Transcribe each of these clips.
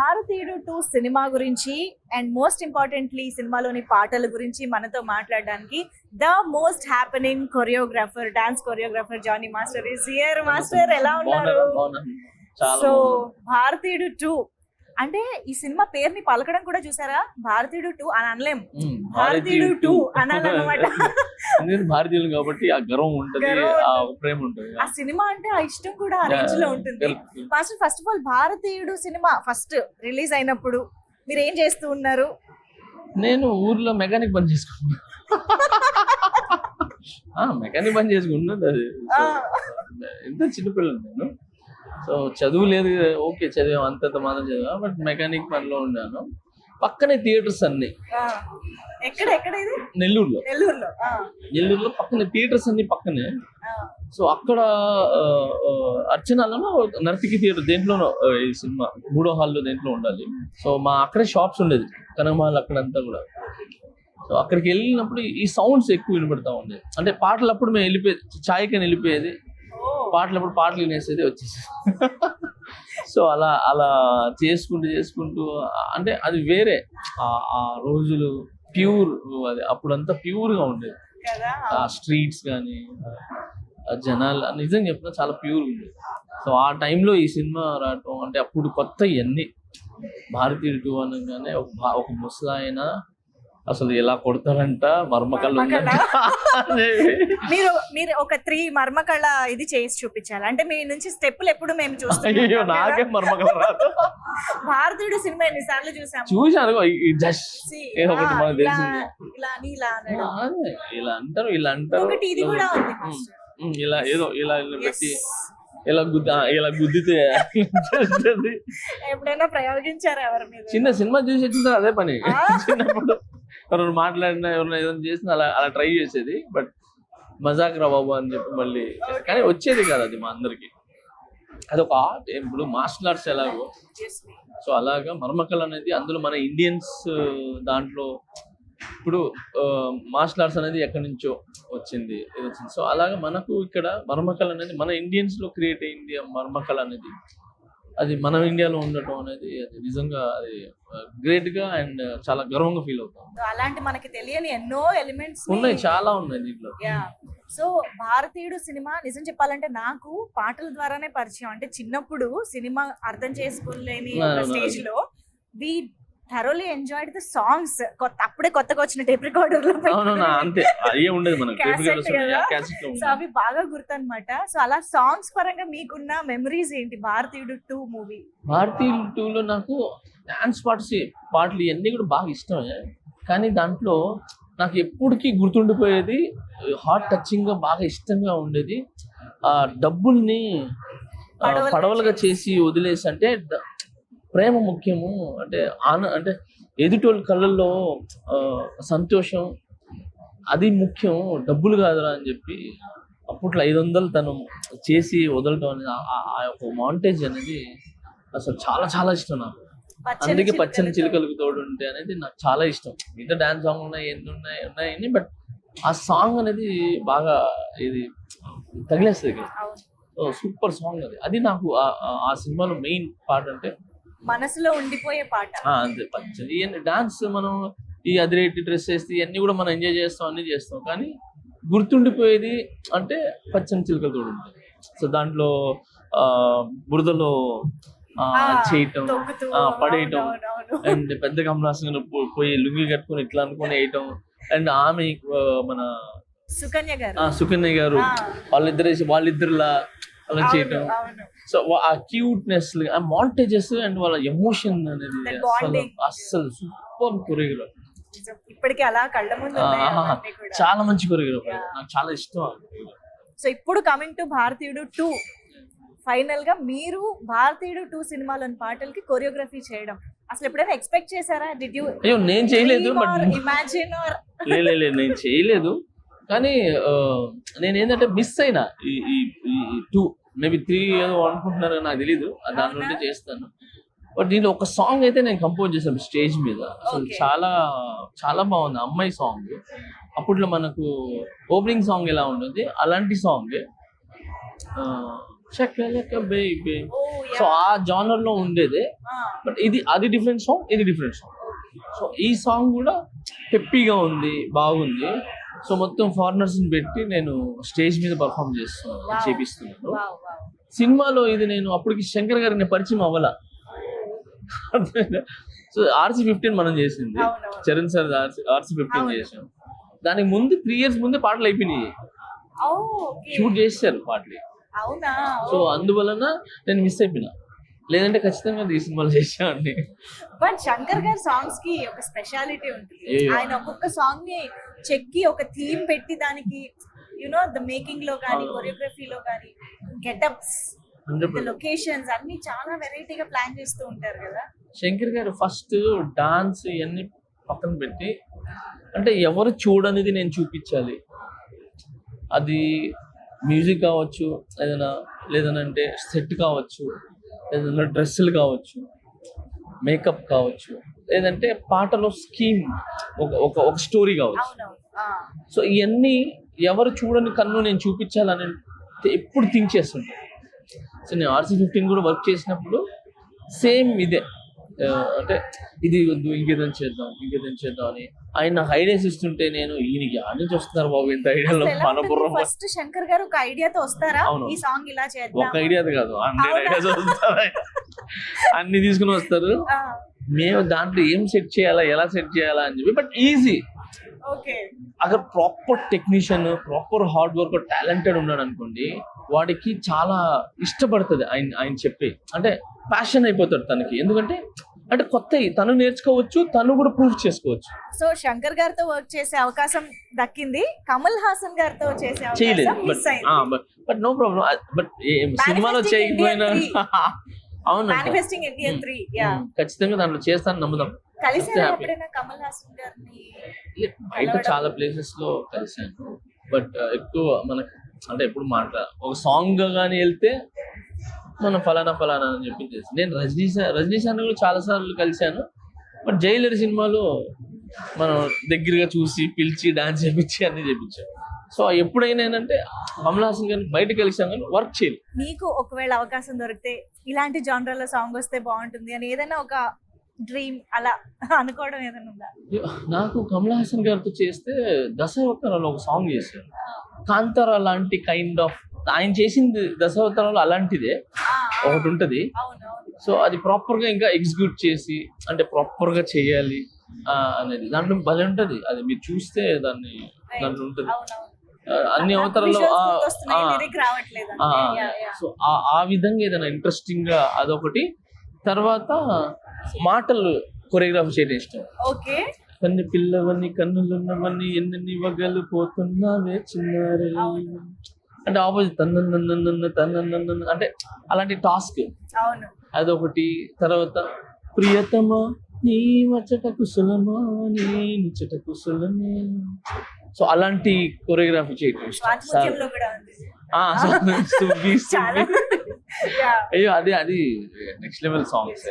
భారతీయుడు 2 సినిమా గురించి and most importantly సినిమాలోని పాటల గురించి మనతో మాట్లాడడానికి the most happening choreographer, dance choreographer Johnny master is here. Master ఎలా ఉన్నారు? సో భారతీయుడు 2 అంటే ఈ సినిమా పేరుని పలకడం కూడా చూసారా, భారతీయుడు 2 అని అనలేం, భారతీయుడు 2 అనాలన్నమాట. భారతీయులు కాబట్టి ఆ గర్వం ఉంటుంది, ఆ ప్రేమ ఉంటుంది, ఆ సినిమా అంటే ఆ ఇష్టం కూడా ఆ రేంజ్ లో ఉంటుంది. ఫస్ట్ ఆఫ్ ఆల్ భారతీయుడు సినిమా ఫస్ట్ రిలీజ్ అయినప్పుడు మీరు ఏం చేస్తూ ఉన్నారు? నేను ఊర్లో మెకానిక్ పని చేసుకున్నా. మెకానిక్ పని చేసుకున్నది. అది ఎంత చిన్నపిల్లలు నేను. సో చదువు లేదు, ఓకే చదివాం, అంతంత మాత్రం చదివా, బట్ మెకానిక్ పనిలో ఉన్నాను. పక్కనే థియేటర్స్ అన్ని. నెల్లూరులో పక్కనే థియేటర్స్ అన్ని పక్కనే. సో అక్కడ అర్చనలో నర్తికి థియేటర్ దేంట్లోనో ఈ సినిమా 3వ హాల్లో దేంట్లో ఉండాలి. సో మా అక్కడే షాప్స్ ఉండేది, కనమాల్ అక్కడంతా కూడా. సో అక్కడికి వెళ్ళినప్పుడు ఈ సౌండ్స్ ఎక్కువ వినపడతా ఉండేది. అంటే పాటలు అప్పుడు మేము వెళ్ళిపోయేది, ఛాయ్కని వెళ్ళిపోయేది, పాటలప్పుడు పాటలు వినేసేది, వచ్చేసేది. సో అలా చేసుకుంటూ అంటే అది వేరే ఆ రోజులు ప్యూర్. అది అప్పుడంతా ప్యూర్గా ఉండేది. ఆ స్ట్రీట్స్ కానీ జనాలు నిజంగా చెప్పినా చాలా ప్యూర్ ఉండేది. సో ఆ టైంలో ఈ సినిమా రావటం అంటే అప్పుడు కొత్త ఇవన్నీ. భారతీయుడు 2 అనగానే ఒక ముసలాయన అసలు ఎలా కొడతారంట, మర్మకళ మీరు ఒక 3 మర్మకళ ఇది చేసి చూపించాలి. అంటే మీ నుంచి స్టెప్పులు ఎప్పుడు మేము చూస్తాం. నాకే మర్మకళ రాదు. భారతీయుడు సినిమా ఎన్నిసార్లు చూసాను. ఇలా అంటారు ఒకటి ఇది కూడా ఉంది, ఇలా ఏదో ఇలా పెట్టి ఇలా గుద్దితే ఎప్పుడైనా ప్రయోగించారా ఎవరి మీద? చిన్న సినిమా చూసి వచ్చింది అదే పని. చిన్నప్పుడు ఎవరైనా మాట్లాడినా ఎవరైనా ఏదైనా చేసినా అలా ట్రై చేసేది. బట్ మజాక్ రా బాబు అని చెప్పి మళ్ళీ, కానీ వచ్చేది కాదు అది మా అందరికి. అదొక ఆర్ట్. ఇప్పుడు మార్షల్ ఆర్ట్స్ ఎలాగో, సో అలాగా మర్మకళ అనేది అందులో మన ఇండియన్స్ దాంట్లో. ఇప్పుడు మార్షల్ ఆర్ట్స్ అనేది ఎక్కడి నుంచో వచ్చింది. సో అలాగా మనకు ఇక్కడ మర్మకళ అనేది మన ఇండియన్స్ లో క్రియేట్ అయింది. మర్మకళ అనేది అది మన ఇండియాలో ఉండటం అనేది అది నిజంగా అది గ్రేట్ గా అండ్ చాలా గర్వంగా ఫీల్ అవుతాం. అలాంటి మనకి తెలియని ఎన్నో ఎలిమెంట్స్ ఉన్నాయి, చాలా ఉన్నాయి దీంట్లో. సో భారతీయుడు సినిమా నిజం చెప్పాలంటే నాకు పాటల ద్వారానే పరిచయం. అంటే చిన్నప్పుడు సినిమా అర్థం చేసుకోలేని స్టేజ్ లో we thoroughly enjoyed the songs. అప్పుడే కొత్తగా వచ్చిన టేప్ రికార్డర్ లో సో అవి బాగా గుర్తనమాట. సో అలా సాంగ్స్ పరంగా మీకున్న మెమరీస్ ఏంటి భారతీయుడు 2 మూవీ? భారతీయుడు 2 లో నాకు డాన్స్ పాటలు ఇవన్నీ కూడా బాగా ఇష్టమే. కానీ దాంట్లో నాకు ఎప్పటికీ గుర్తుండిపోయేది, హార్ట్ టచింగ్ గా బాగా ఇష్టంగా ఉండేది, ఆ డబ్బుల్ని పడవలుగా చేసి వదిలేసి, అంటే ప్రేమ ముఖ్యము, అంటే అంటే ఎదుటోళ్ళ కళ్ళల్లో సంతోషం అది ముఖ్యం, డబ్బులు కాదురా అని చెప్పి అప్పట్లో 500 తను చేసి వదలటం అనేది, ఆ యొక్క మాంటేజ్ అనేది అసలు చాలా చాలా ఇష్టం నాకు. అందుకే పచ్చని చిలుకలకు తోడు ఉంటే అనేది నాకు చాలా ఇష్టం. మిగతా డాన్స్ సాంగ్ ఉన్నాయి, ఎన్ని ఉన్నాయి, బట్ ఆ సాంగ్ అనేది బాగా ఇది తగిలేస్తుంది. సూపర్ సాంగ్ అది నాకు ఆ సినిమాలో మెయిన్ పార్ట్. అంటే మనసులో ఉండిపోయే పాట అంతే. పచ్చని డాన్స్ మనం ఈ అదిరేటి డ్రెస్ వేస్తే ఇవన్నీ కూడా మనం ఎంజాయ్ చేస్తాం, అన్ని చేస్తాం, కానీ గుర్తుండిపోయేది అంటే పచ్చని చిలుకలతో ఉంటుంది. సో దాంట్లో బురదలో చేయటం, పడేయటం, అండ్ పెద్ద కమలాసంగా పోయి లుంగి కట్టుకుని ఇట్లా అనుకుని వేయటం, అండ్ ఆమె మన సుకన్య గారు వాళ్ళిద్దరులా అలా చేయటం. సో ఆ క్యూట్నెస్, ఆ మాంటేజెస్ అండ్ వాళ్ళ ఎమోషన్ అనేది అస్సలు సూపర్ కొరియోగ్రాఫ్. ఇప్పటికీ అలా కళ్ళ ముందు చాలా మంచి కొరియోగ్రాఫ్, నాకు చాలా ఇష్టం. సో ఇప్పుడు కమింగ్ టు భారతీయుడు 2, ఫైనల్ గా మీరు భారతీయుడు 2 సినిమాలోని పాటలకి కొరియోగ్రఫీ చేయడం అసలు ఎప్పుడైనా ఎక్స్పెక్ట్ చేశారా? Did you? అయ్యో నేను చేయలేదు, ఇమాజిన్ ఆర్ నేను చేయలేదు. కానీ నేను ఏంటంటే మిస్ అయినా ఈ 2 మేబీ 3 ఏదో అనుకుంటున్నారు, నాకు తెలీదు. దాని నుండి చేస్తాను. బట్ దీంట్లో ఒక సాంగ్ అయితే నేను కంపోజ్ చేశాను స్టేజ్ మీద. అసలు చాలా చాలా బాగుంది. అమ్మాయి సాంగ్. అప్పట్లో మనకు ఓపెనింగ్ సాంగ్ ఎలా ఉంటుంది అలాంటి song. Shakalaka baby. Oh, so yeah. ఆ జానర్ లో ఉండేదే. బట్ అది డిఫరెంట్ సాంగ్, ఇది డిఫరెంట్ సాంగ్. సో ఈ సాంగ్ కూడా పెప్పీగా ఉంది, బాగుంది. సో మొత్తం ఫారినర్స్ ని పెట్టి నేను స్టేజ్ మీద పర్ఫామ్ చేపిస్తున్నాను. Wow, wow. సినిమాలో ఇది నేను అప్పటికి శంకర్ గారికి పరిచయం అవ్వాల. సో RC-15 మనం చేసింది, అవునవును. చరణ్ సార్ RC-15 అవును. చేసాం. దానికి ముందు 3 years ముందే పాటలు అయిపోయినాయి, Oh, okay. షూట్ చేశారు పాటలు. అవునా? సో అందువలన నేను మిస్ అయిపోయినా, లేదంటే ఖచ్చితంగా ఈ సినిమాలు చేసేవాడిని. బట్ శంకర్ గారి సాంగ్స్ కి ఒక స్పెషాలిటీ ఉంటుంది. అయ్యో. ఆయన ఒక్కొక్క సాంగ్ ని చెక్కి ఒక థీమ్ పెట్టి దానికి ద మేకింగ్ లో కానీ, అవును. కొరియోగ్రఫీలో కానీ, గెటప్స్, 100%. లొకేషన్స్ అన్ని చాలా వెరైటీగా ప్లాన్ చేస్తూ ఉంటారు కదా. శంకర్ గారు ఫస్ట్ డాన్స్ ఇవన్నీ పక్కన పెట్టి, అంటే ఎవరు చూడనిది నేను చూపించాలి. అది మ్యూజిక్ కావచ్చు, లేదనంటే సెట్ కావచ్చు, ఏదైనా డ్రెస్సులు కావచ్చు, మేకప్ కావచ్చు, లేదంటే పాటలో స్కీమ్, ఒక స్టోరీ కావచ్చు. అవునవును. సో ఇవన్నీ ఎవరు చూడని కన్ను నేను చూపించాలని ఎప్పుడు థింక్ చేస్తుంటాను. సో నేను RC-15 కూడా వర్క్ చేసినప్పుడు సేమ్ ఇదే, అంటే ఇది వద్దు, ఇంకేదైనా చేద్దాం అని ఆయన నాకు ఐడియాస్ ఇస్తుంటే నేను ఈయనకి ఆడ నుంచి వస్తున్నారు బాబు ఇంత ఐడియాలో మన బుర్ర. ఫస్ట్ శంకర్ గారు ఒక ఐడియాతో వస్తారా, అవును. ఈ సాంగ్ ఇలా చేద్దాం, ఒక ఐడియా కాదు, అన్ని అవునా? ఐడియాస్ వస్తారు, అన్ని తీసుకుని వస్తారు. మేము దాంట్లో ఏం సెట్ చేయాలా, ఎలా సెట్ చేయాలా అని చెప్పి. But easy, okay. అక్కడ proper technician, proper hard work, talented ఉన్నాడు అనుకోండి, వాడికి చాలా ఇష్టపడుతుంది ఆయన చెప్పి, అంటే ప్యాషన్ అయిపోతాడు తనకి. ఎందుకంటే అంటే కొత్త తను నేర్చుకోవచ్చు, తను కూడా ప్రూవ్ చేసుకోవచ్చు. సో శంకర్ గారితో వర్క్ చేసే అవకాశం దక్కింది, కమల్ హాసన్ గారితో చేసే చేయలేదు. అవకాశం మిస్ అయింది. But no problem. బట్ సినిమాలో చేయకపోయినా అవును, Manifesting India 3, yeah. ఖచ్చితంగా దాంట్లో చేస్తాను, నమ్ముదాం. కలిసారా happy. ఎప్పుడైనా కమల్ హాసన్ గారిని? బయట చాలా ప్లేసెస్ లో కలిసాను, బట్ ఎక్కువ మనకు అంటే ఎప్పుడు ఒక సాంగ్ గానీ వెళ్తే మనం ఫలానా అని చెప్పి చేసి. నేను రజనీ సార్ కూడా చాలా సార్లు కలిశాను, బట్ జైలర్ సినిమాలో మనం దగ్గరగా చూసి పిలిచి డాన్స్ చేపించి అన్ని చేపించాను. సో ఎప్పుడైనా ఏంటంటే కమల్ హాసన్ గారిని బయట కలిసాను కానీ వర్క్ చేయలేదు. మీకు ఒకవేళ అవకాశం దొరికితే ఇలాంటి జానర్లో సాంగ్ వస్తే బాగుంటుంది అని ఏదైనా ఒక డ్రీమ్ అలా అనుకోవడం ఏదైనా ఉందా? నాకు కమల్ హాసన్ గారితో చేస్తే దశావతారాలు ఒక సాంగ్ చేశారు, కాంతారా లాంటి కైండ్ ఆఫ్. ఆయన చేసింది దశావతారాలు అలాంటిదే ఒకటి ఉంటది. సో అది ప్రాపర్ గా ఇంకా ఎగ్జిక్యూట్ చేసి, అంటే ప్రాపర్ గా చేయాలి అనేది దాంట్లో భలే ఉంటది. అది మీరు చూస్తే దాంట్లో ఉంటది అన్ని అవతారాల్లో. సో ఆ విధంగా ఏదైనా ఇంట్రెస్టింగ్ గా అదొకటి. తర్వాత మాటలు కొరియోగ్రాఫ్ చేయడం ఇష్టం. ఓకే. కన్ను పిల్లవన్నీ కన్నులున్నవన్నీ ఎన్ని వగలు పోతున్నావే చిన్నారే, అంటే ఆపోజిట్ తన్న అంటే అలాంటి టాస్క్ అదొకటి. తర్వాత ప్రియతమా నీ వచ్చట కుశలమా నీ నిచ్చట కుశలమే, సో అలాంటి కొరియోగ్రఫీ చేయటం ఇష్టం. అయ్యో అది నెక్స్ట్ లెవెల్ సాంగ్స్.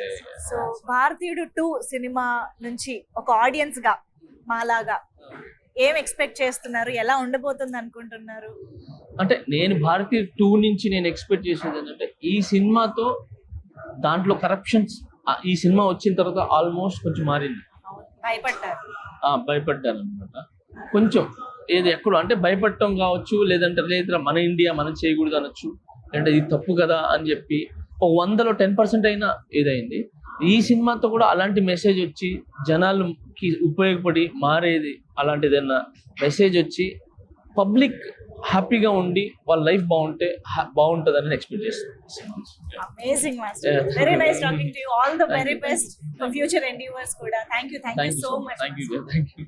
సో భారతీయుడు 2 సినిమా నుంచి ఒక ఆడియన్స్ గా మాలాగా ఏం ఎక్స్పెక్ట్ చేస్తున్నారు, ఎలా ఉండబోతుంది అనుకుంటున్నారు? అంటే నేను భారతీయుడు 2 నుంచి నేను ఎక్స్పెక్ట్ చేసేది ఏంటంటే, ఈ సినిమాతో దాంట్లో కరప్షన్స్ ఈ సినిమా వచ్చిన తర్వాత ఆల్మోస్ట్ కొంచెం మారింది. భయపడ్డాను అనమాట కొంచెం. ఏది ఎక్కడో అంటే భయపడటం కావచ్చు, లేదంటే లేదా మన ఇండియా మనం చేయకూడదు అనొచ్చు, అంటే ఇది తప్పు కదా అని చెప్పి 100లో 10% అయినా ఏదైంది. ఈ సినిమాతో కూడా అలాంటి మెసేజ్ వచ్చి జనాలకి ఉపయోగపడి మారేది, అలాంటిదైనా మెసేజ్ వచ్చి పబ్లిక్ హ్యాపీగా ఉండి వాళ్ళ లైఫ్ బాగుంటుందని ఎక్స్పెక్ట్ చేస్తాను. Amazing, Master. Very nice talking to you. All the very best for future endeavors kuda. Thank you so much. Thank you.